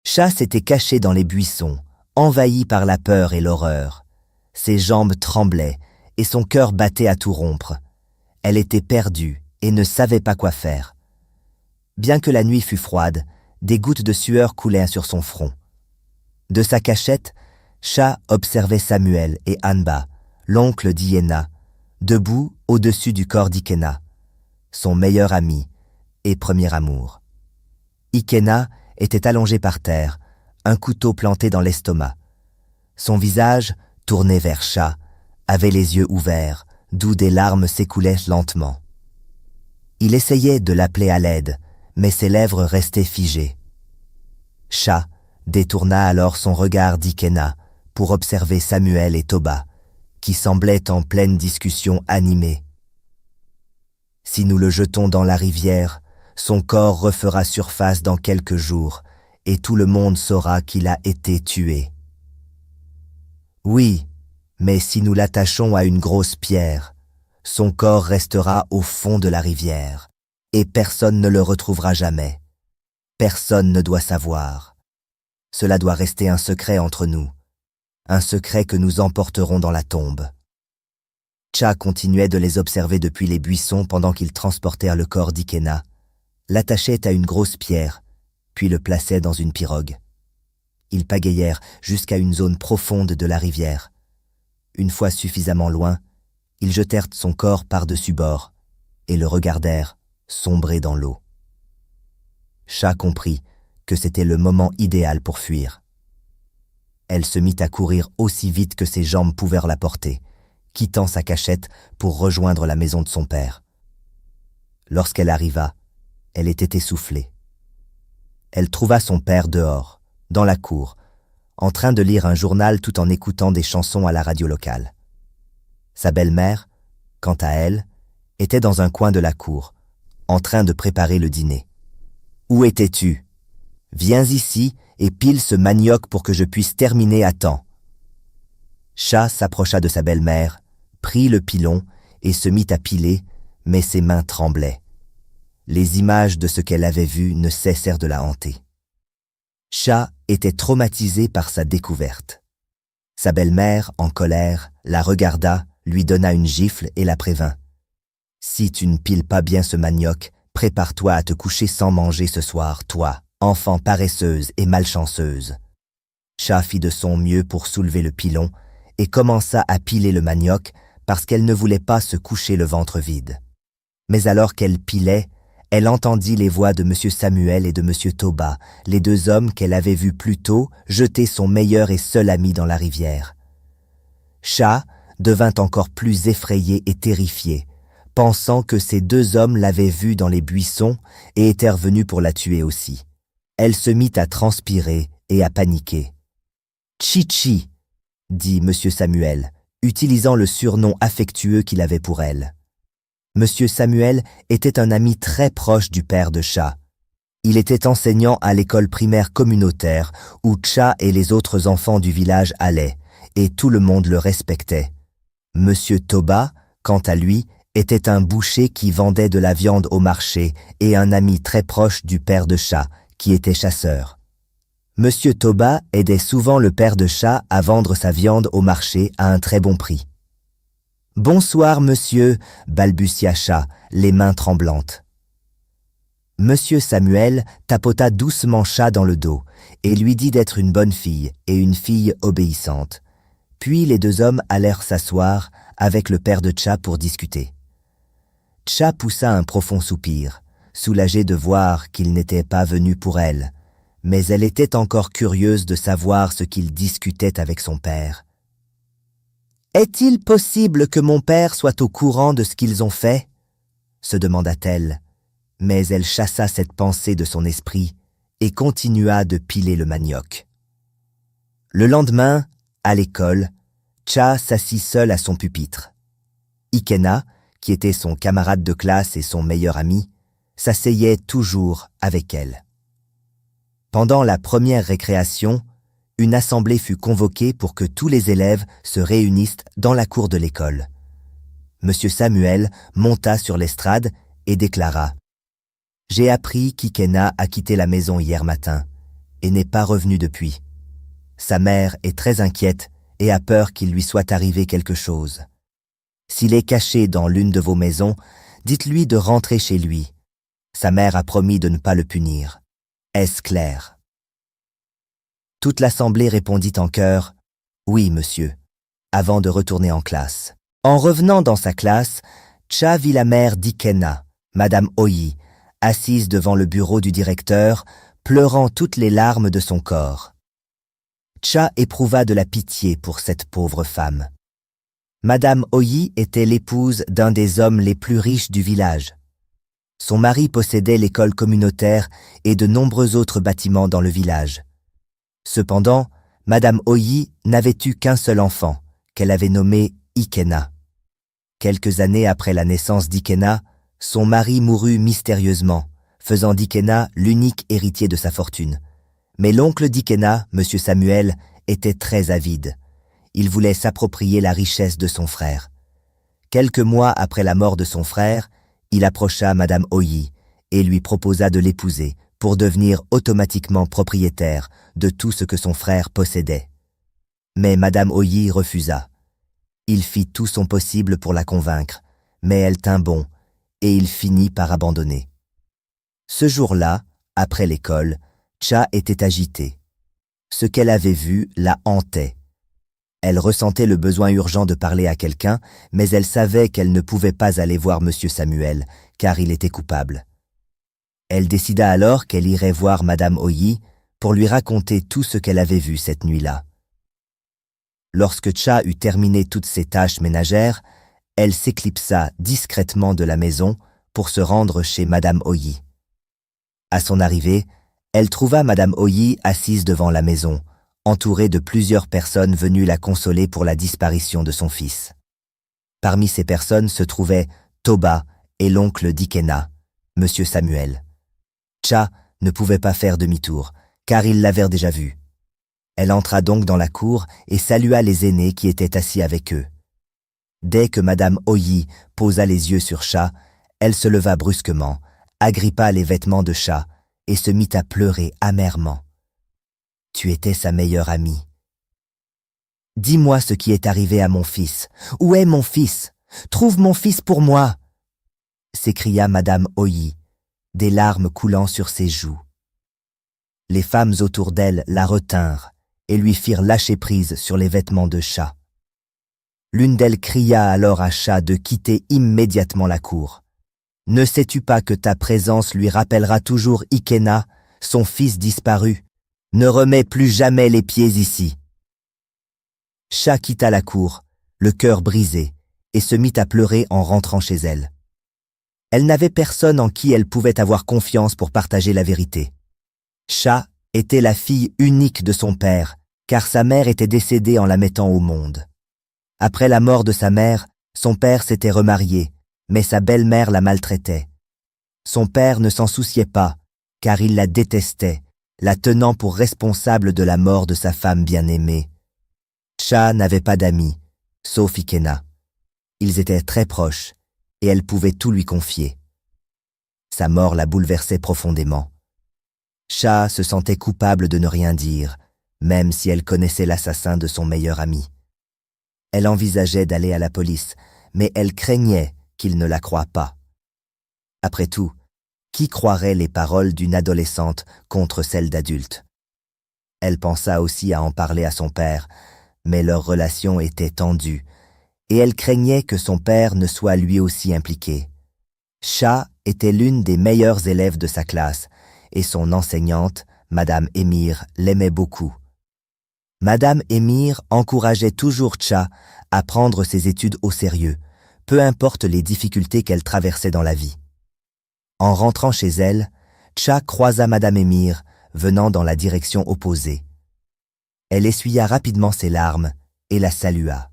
Cha s'était caché dans les buissons, envahi par la peur et l'horreur. Ses jambes tremblaient et son cœur battait à tout rompre. Elle était perdue et ne savait pas quoi faire. Bien que la nuit fût froide, des gouttes de sueur coulaient sur son front. De sa cachette, Cha observait Samuel et Anba, l'oncle d'Iéna, debout au-dessus du corps d'Ikena, son meilleur ami et premier amour. Ikena était allongé par terre, un couteau planté dans l'estomac. Son visage, tourné vers Cha, avait les yeux ouverts, d'où des larmes s'écoulaient lentement. Il essayait de l'appeler à l'aide, mais ses lèvres restaient figées. Cha détourna alors son regard d'Ikena pour observer Samuel et Toba, qui semblaient en pleine discussion animée. « Si nous le jetons dans la rivière, son corps refera surface dans quelques jours, et tout le monde saura qu'il a été tué. Oui, mais si nous l'attachons à une grosse pierre, son corps restera au fond de la rivière, et personne ne le retrouvera jamais. Personne ne doit savoir. Cela doit rester un secret entre nous, un secret que nous emporterons dans la tombe. » Cha continuait de les observer depuis les buissons pendant qu'ils transportèrent le corps d'Ikena, l'attachaient à une grosse pierre, puis le plaçaient dans une pirogue. Ils pagayèrent jusqu'à une zone profonde de la rivière. Une fois suffisamment loin, ils jetèrent son corps par-dessus bord et le regardèrent sombrer dans l'eau. Cha comprit que c'était le moment idéal pour fuir. Elle se mit à courir aussi vite que ses jambes pouvaient la porter, quittant sa cachette pour rejoindre la maison de son père. Lorsqu'elle arriva, elle était essoufflée. Elle trouva son père dehors, dans la cour, en train de lire un journal tout en écoutant des chansons à la radio locale. Sa belle-mère, quant à elle, était dans un coin de la cour, en train de préparer le dîner. « Où étais-tu ? Viens ici et pile ce manioc pour que je puisse terminer à temps. » Cha s'approcha de sa belle-mère, prit le pilon et se mit à piler, mais ses mains tremblaient. Les images de ce qu'elle avait vu ne cessèrent de la hanter. Cha était traumatisé par sa découverte. Sa belle-mère, en colère, la regarda, lui donna une gifle et la prévint. « Si tu ne piles pas bien ce manioc, prépare-toi à te coucher sans manger ce soir, toi, enfant paresseuse et malchanceuse. » Cha fit de son mieux pour soulever le pilon et commença à piler le manioc parce qu'elle ne voulait pas se coucher le ventre vide. Mais alors qu'elle pilait, elle entendit les voix de M. Samuel et de M. Toba, les deux hommes qu'elle avait vus plus tôt jeter son meilleur et seul ami dans la rivière. Cha devint encore plus effrayée et terrifiée, pensant que ces deux hommes l'avaient vue dans les buissons et étaient revenus pour la tuer aussi. Elle se mit à transpirer et à paniquer. « Chichi !» dit M. Samuel, utilisant le surnom affectueux qu'il avait pour elle. M. Samuel était un ami très proche du père de Cha. Il était enseignant à l'école primaire communautaire où Cha et les autres enfants du village allaient, et tout le monde le respectait. M. Toba, quant à lui, était un boucher qui vendait de la viande au marché et un ami très proche du père de Cha, qui était chasseur. M. Toba aidait souvent le père de Cha à vendre sa viande au marché à un très bon prix. « Bonsoir, monsieur » balbutia Cha, les mains tremblantes. M. Samuel tapota doucement Cha dans le dos et lui dit d'être une bonne fille et une fille obéissante. Puis les deux hommes allèrent s'asseoir avec le père de Cha pour discuter. Cha poussa un profond soupir, soulagée de voir qu'il n'était pas venu pour elle, mais elle était encore curieuse de savoir ce qu'il discutait avec son père. « Est-il possible que mon père soit au courant de ce qu'ils ont fait ?» se demanda-t-elle, mais elle chassa cette pensée de son esprit et continua de piler le manioc. Le lendemain, à l'école, Cha s'assit seul à son pupitre. Ikena, qui était son camarade de classe et son meilleur ami, s'asseyait toujours avec elle. Pendant la première récréation, une assemblée fut convoquée pour que tous les élèves se réunissent dans la cour de l'école. M. Samuel monta sur l'estrade et déclara « J'ai appris qu'Ikena a quitté la maison hier matin. et n'est pas revenu depuis. Sa mère est très inquiète et a peur qu'il lui soit arrivé quelque chose. S'il est caché dans l'une de vos maisons, dites-lui de rentrer chez lui. Sa mère a promis de ne pas le punir. Est-ce clair? Toute l'assemblée répondit en chœur « Oui, monsieur », avant de retourner en classe. En revenant dans sa classe, Cha vit la mère d'Ikena, Madame Oyi, assise devant le bureau du directeur, pleurant toutes les larmes de son corps. Cha éprouva de la pitié pour cette pauvre femme. Madame Oyi était l'épouse d'un des hommes les plus riches du village. Son mari possédait l'école communautaire et de nombreux autres bâtiments dans le village. Cependant, Madame Oyi n'avait eu qu'un seul enfant, qu'elle avait nommé Ikena. Quelques années après la naissance d'Ikena, son mari mourut mystérieusement, faisant d'Ikena l'unique héritier de sa fortune. Mais l'oncle d'Ikena, M. Samuel, était très avide. Il voulait s'approprier la richesse de son frère. Quelques mois après la mort de son frère, il approcha Madame Oyi et lui proposa de l'épouser pour devenir automatiquement propriétaire de tout ce que son frère possédait. Mais Madame Oyi refusa. Il fit tout son possible pour la convaincre, mais elle tint bon, et il finit par abandonner. Ce jour-là, après l'école, Cha était agitée. Ce qu'elle avait vu la hantait. Elle ressentait le besoin urgent de parler à quelqu'un, mais elle savait qu'elle ne pouvait pas aller voir M. Samuel, car il était coupable. Elle décida alors qu'elle irait voir Madame Oyi pour lui raconter tout ce qu'elle avait vu cette nuit-là. Lorsque Cha eut terminé toutes ses tâches ménagères, elle s'éclipsa discrètement de la maison pour se rendre chez Madame Oyi. À son arrivée, elle trouva Madame Oyi assise devant la maison, entourée de plusieurs personnes venues la consoler pour la disparition de son fils. Parmi ces personnes se trouvaient Toba et l'oncle d'Ikena, M. Samuel. Cha ne pouvait pas faire demi-tour, car ils l'avaient déjà vu. Elle entra donc dans la cour et salua les aînés qui étaient assis avec eux. Dès que Madame Oyi posa les yeux sur Cha, elle se leva brusquement, agrippa les vêtements de Cha et se mit à pleurer amèrement. « Tu étais sa meilleure amie. Dis-moi ce qui est arrivé à mon fils. Où est mon fils? Trouve mon fils pour moi !» s'écria Madame Oyi, des larmes coulant sur ses joues. Les femmes autour d'elle la retinrent et lui firent lâcher prise sur les vêtements de Cha. L'une d'elles cria alors à Cha de quitter immédiatement la cour. « Ne sais-tu pas que ta présence lui rappellera toujours Ikena, son fils disparu? Ne remets plus jamais les pieds ici. » Cha quitta la cour, le cœur brisé, et se mit à pleurer en rentrant chez elle. Elle n'avait personne en qui elle pouvait avoir confiance pour partager la vérité. Cha était la fille unique de son père, car sa mère était décédée en la mettant au monde. Après la mort de sa mère, son père s'était remarié, mais sa belle-mère la maltraitait. Son père ne s'en souciait pas, car il la détestait, la tenant pour responsable de la mort de sa femme bien-aimée. Cha n'avait pas d'amis, sauf Ikena. Ils étaient très proches, et elle pouvait tout lui confier. Sa mort la bouleversait profondément. Cha se sentait coupable de ne rien dire, même si elle connaissait l'assassin de son meilleur ami. Elle envisageait d'aller à la police, mais elle craignait qu'il ne la croie pas. Après tout, qui croirait les paroles d'une adolescente contre celles d'adulte? Elle pensa aussi à en parler à son père, mais leur relation était tendue, et elle craignait que son père ne soit lui aussi impliqué. Cha était l'une des meilleures élèves de sa classe, et son enseignante, Madame Émir, l'aimait beaucoup. Madame Émir encourageait toujours Cha à prendre ses études au sérieux, peu importe les difficultés qu'elle traversait dans la vie. En rentrant chez elle, Cha croisa Madame Émir, venant dans la direction opposée. Elle essuya rapidement ses larmes et la salua.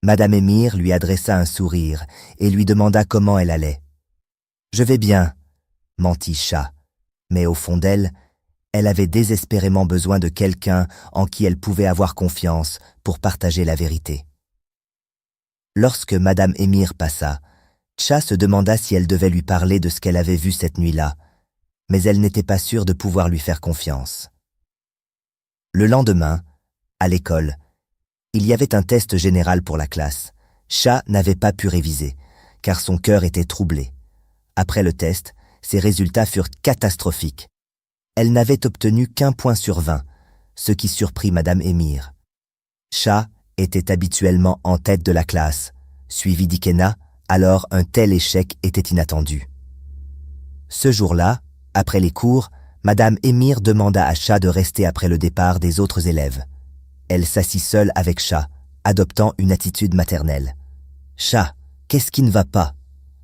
Madame Émir lui adressa un sourire et lui demanda comment elle allait. « Je vais bien », mentit Cha, mais au fond d'elle, elle avait désespérément besoin de quelqu'un en qui elle pouvait avoir confiance pour partager la vérité. Lorsque Madame Émir passa, Cha se demanda si elle devait lui parler de ce qu'elle avait vu cette nuit-là, mais elle n'était pas sûre de pouvoir lui faire confiance. Le lendemain, à l'école, il y avait un test général pour la classe. Cha n'avait pas pu réviser, car son cœur était troublé. Après le test, ses résultats furent catastrophiques. Elle n'avait obtenu qu'1 point sur 20, ce qui surprit Madame Émir. Cha était habituellement en tête de la classe, suivi d'Ikena, alors un tel échec était inattendu. Ce jour-là, après les cours, Madame Émir demanda à Cha de rester après le départ des autres élèves. Elle s'assit seule avec Cha, adoptant une attitude maternelle. « Cha, qu'est-ce qui ne va pas?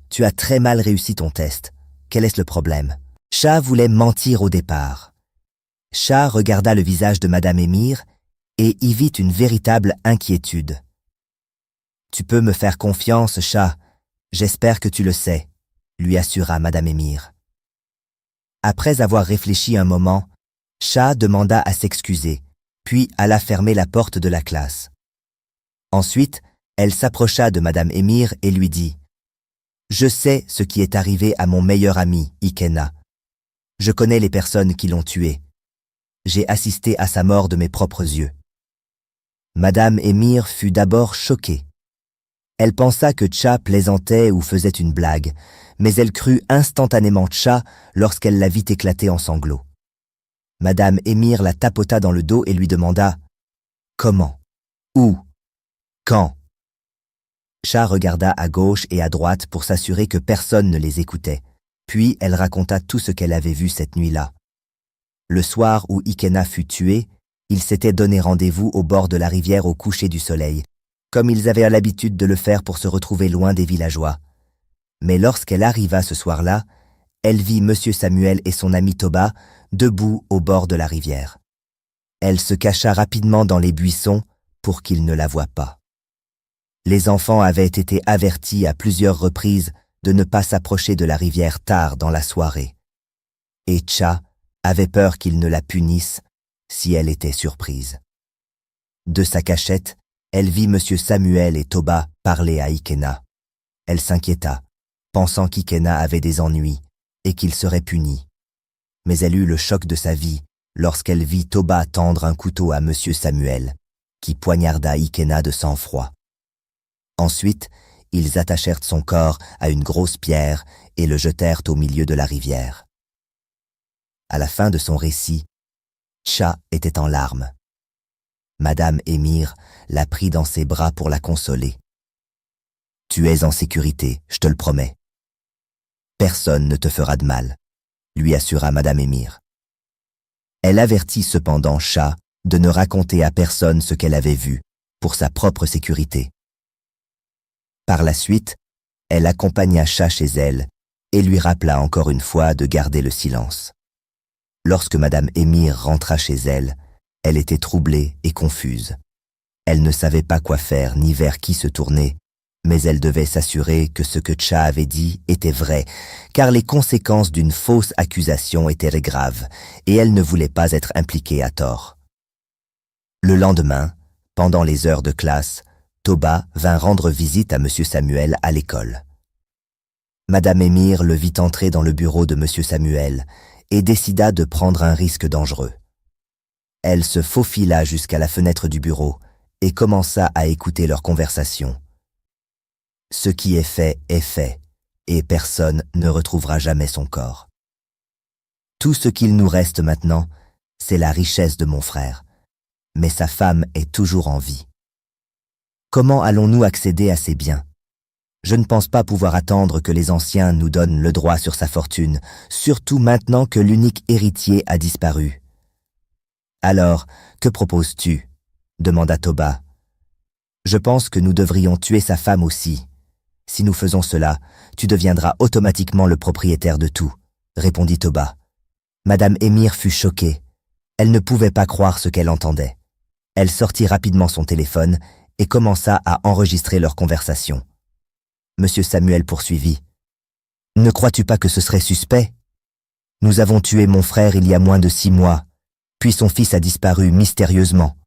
Tu as très mal réussi ton test. Quel est le problème ?» Cha voulait mentir au départ. Cha regarda le visage de Madame Émir et y vit une véritable inquiétude. « Tu peux me faire confiance, Cha. J'espère que tu le sais, » lui assura Madame Émir. Après avoir réfléchi un moment, Cha demanda à s'excuser, puis alla fermer la porte de la classe. Ensuite, elle s'approcha de Madame Émir et lui dit « Je sais ce qui est arrivé à mon meilleur ami, Ikena. Je connais les personnes qui l'ont tué. J'ai assisté à sa mort de mes propres yeux. » Madame Émir fut d'abord choquée. Elle pensa que Cha plaisantait ou faisait une blague, mais elle crut instantanément Cha lorsqu'elle la vit éclater en sanglots. Madame Émir la tapota dans le dos et lui demanda « Comment? Où? Quand ?» Cha regarda à gauche et à droite pour s'assurer que personne ne les écoutait, puis elle raconta tout ce qu'elle avait vu cette nuit-là. Le soir où Ikena fut tué, ils s'étaient donné rendez-vous au bord de la rivière au coucher du soleil, comme ils avaient l'habitude de le faire pour se retrouver loin des villageois. Mais lorsqu'elle arriva ce soir-là, elle vit Monsieur Samuel et son ami Toba debout au bord de la rivière. Elle se cacha rapidement dans les buissons pour qu'ils ne la voient pas. Les enfants avaient été avertis à plusieurs reprises de ne pas s'approcher de la rivière tard dans la soirée. Et Cha avait peur qu'ils ne la punissent si elle était surprise. De sa cachette, elle vit Monsieur Samuel et Toba parler à Ikena. Elle s'inquiéta, pensant qu'Ikena avait des ennuis et qu'il serait puni. Mais elle eut le choc de sa vie lorsqu'elle vit Toba tendre un couteau à Monsieur Samuel, qui poignarda Ikena de sang-froid. Ensuite, ils attachèrent son corps à une grosse pierre et le jetèrent au milieu de la rivière. À la fin de son récit, Cha était en larmes. Madame Émir la prit dans ses bras pour la consoler. « Tu es en sécurité, je te le promets. Personne ne te fera de mal, » lui assura Madame Émir. Elle avertit cependant Cha de ne raconter à personne ce qu'elle avait vu, pour sa propre sécurité. Par la suite, elle accompagna Cha chez elle et lui rappela encore une fois de garder le silence. Lorsque Madame Émir rentra chez elle, elle était troublée et confuse. Elle ne savait pas quoi faire ni vers qui se tourner, mais elle devait s'assurer que ce que Cha avait dit était vrai, car les conséquences d'une fausse accusation étaient graves, et elle ne voulait pas être impliquée à tort. Le lendemain, pendant les heures de classe, Toba vint rendre visite à Monsieur Samuel à l'école. Madame Émir le vit entrer dans le bureau de Monsieur Samuel et décida de prendre un risque dangereux. Elle se faufila jusqu'à la fenêtre du bureau et commença à écouter leur conversation. Ce qui est fait, et personne ne retrouvera jamais son corps. Tout ce qu'il nous reste maintenant, c'est la richesse de mon frère, mais sa femme est toujours en vie. Comment allons-nous accéder à ses biens? Je ne pense pas pouvoir attendre que les anciens nous donnent le droit sur sa fortune, surtout maintenant que l'unique héritier a disparu. Alors, que proposes-tu? Demanda Toba. Je pense que nous devrions tuer sa femme aussi. Si nous faisons cela, tu deviendras automatiquement le propriétaire de tout, répondit Toba. Madame Émir fut choquée. Elle ne pouvait pas croire ce qu'elle entendait. Elle sortit rapidement son téléphone et commença à enregistrer leur conversation. Monsieur Samuel poursuivit. « Ne crois-tu pas que ce serait suspect? Nous avons tué mon frère il y a moins de 6 mois, puis son fils a disparu mystérieusement.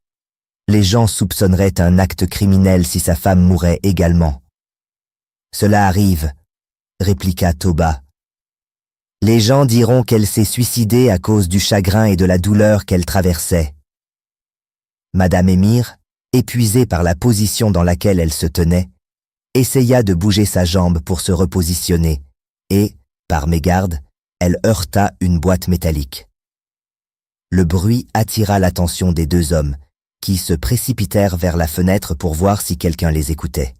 Les gens soupçonneraient un acte criminel si sa femme mourait également. »« Cela arrive, » répliqua Toba. Les gens diront qu'elle s'est suicidée à cause du chagrin et de la douleur qu'elle traversait. Madame Émir, épuisée par la position dans laquelle elle se tenait, essaya de bouger sa jambe pour se repositionner et, par mégarde, elle heurta une boîte métallique. Le bruit attira l'attention des deux hommes, qui se précipitèrent vers la fenêtre pour voir si quelqu'un les écoutait.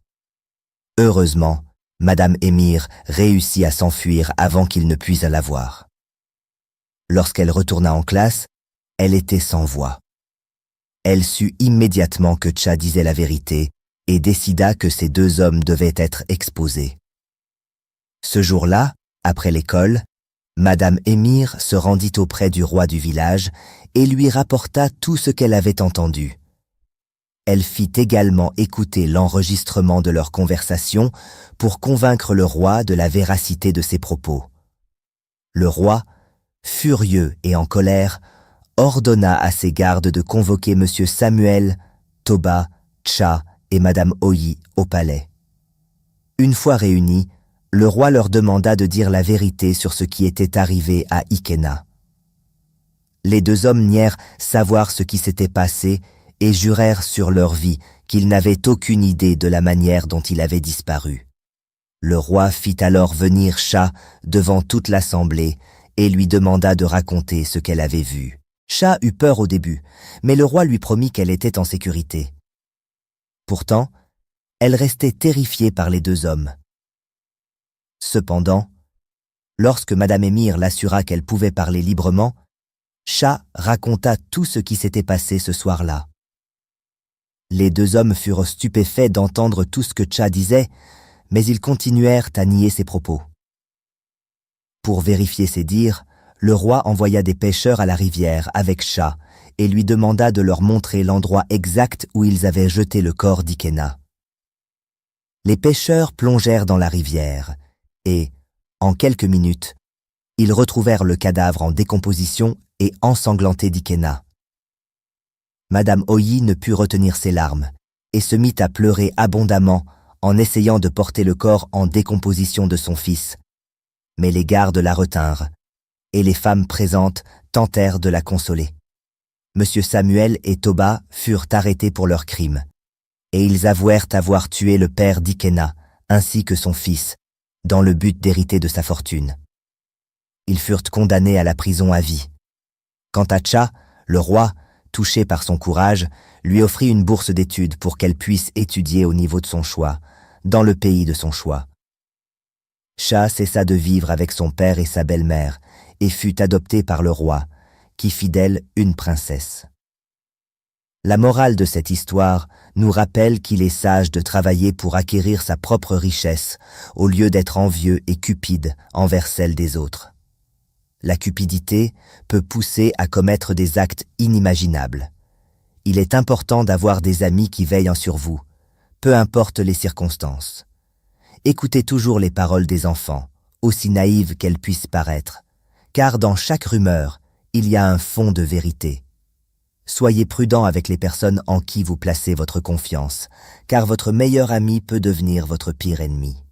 Heureusement, Madame Émir réussit à s'enfuir avant qu'ils ne puissent la voir. Lorsqu'elle retourna en classe, elle était sans voix. Elle sut immédiatement que Cha disait la vérité et décida que ces deux hommes devaient être exposés. Ce jour-là, après l'école, Madame Émir se rendit auprès du roi du village et lui rapporta tout ce qu'elle avait entendu. Elle fit également écouter l'enregistrement de leur conversation pour convaincre le roi de la véracité de ses propos. Le roi, furieux et en colère, ordonna à ses gardes de convoquer M. Samuel, Toba, Cha et Madame Oyi au palais. Une fois réunis, le roi leur demanda de dire la vérité sur ce qui était arrivé à Ikena. Les deux hommes nièrent savoir ce qui s'était passé et jurèrent sur leur vie qu'ils n'avaient aucune idée de la manière dont il avait disparu. Le roi fit alors venir Cha devant toute l'assemblée et lui demanda de raconter ce qu'elle avait vu. Cha eut peur au début, mais le roi lui promit qu'elle était en sécurité. Pourtant, elle restait terrifiée par les deux hommes. Cependant, lorsque Madame Émir l'assura qu'elle pouvait parler librement, Cha raconta tout ce qui s'était passé ce soir-là. Les deux hommes furent stupéfaits d'entendre tout ce que Cha disait, mais ils continuèrent à nier ses propos. Pour vérifier ses dires, le roi envoya des pêcheurs à la rivière avec Cha et lui demanda de leur montrer l'endroit exact où ils avaient jeté le corps d'Ikena. Les pêcheurs plongèrent dans la rivière et, en quelques minutes, ils retrouvèrent le cadavre en décomposition et ensanglanté d'Ikena. Madame Oyi ne put retenir ses larmes et se mit à pleurer abondamment en essayant de porter le corps en décomposition de son fils. Mais les gardes la retinrent et les femmes présentes tentèrent de la consoler. Monsieur Samuel et Toba furent arrêtés pour leur crime et ils avouèrent avoir tué le père d'Ikena ainsi que son fils dans le but d'hériter de sa fortune. Ils furent condamnés à la prison à vie. Quant à Cha, le roi, touché par son courage, lui offrit une bourse d'études pour qu'elle puisse étudier au niveau de son choix, dans le pays de son choix. Cha cessa de vivre avec son père et sa belle-mère et fut adoptée par le roi, qui fit d'elle une princesse. La morale de cette histoire nous rappelle qu'il est sage de travailler pour acquérir sa propre richesse, au lieu d'être envieux et cupide envers celle des autres. La cupidité peut pousser à commettre des actes inimaginables. Il est important d'avoir des amis qui veillent sur vous, peu importe les circonstances. Écoutez toujours les paroles des enfants, aussi naïves qu'elles puissent paraître, car dans chaque rumeur, il y a un fond de vérité. Soyez prudent avec les personnes en qui vous placez votre confiance, car votre meilleur ami peut devenir votre pire ennemi.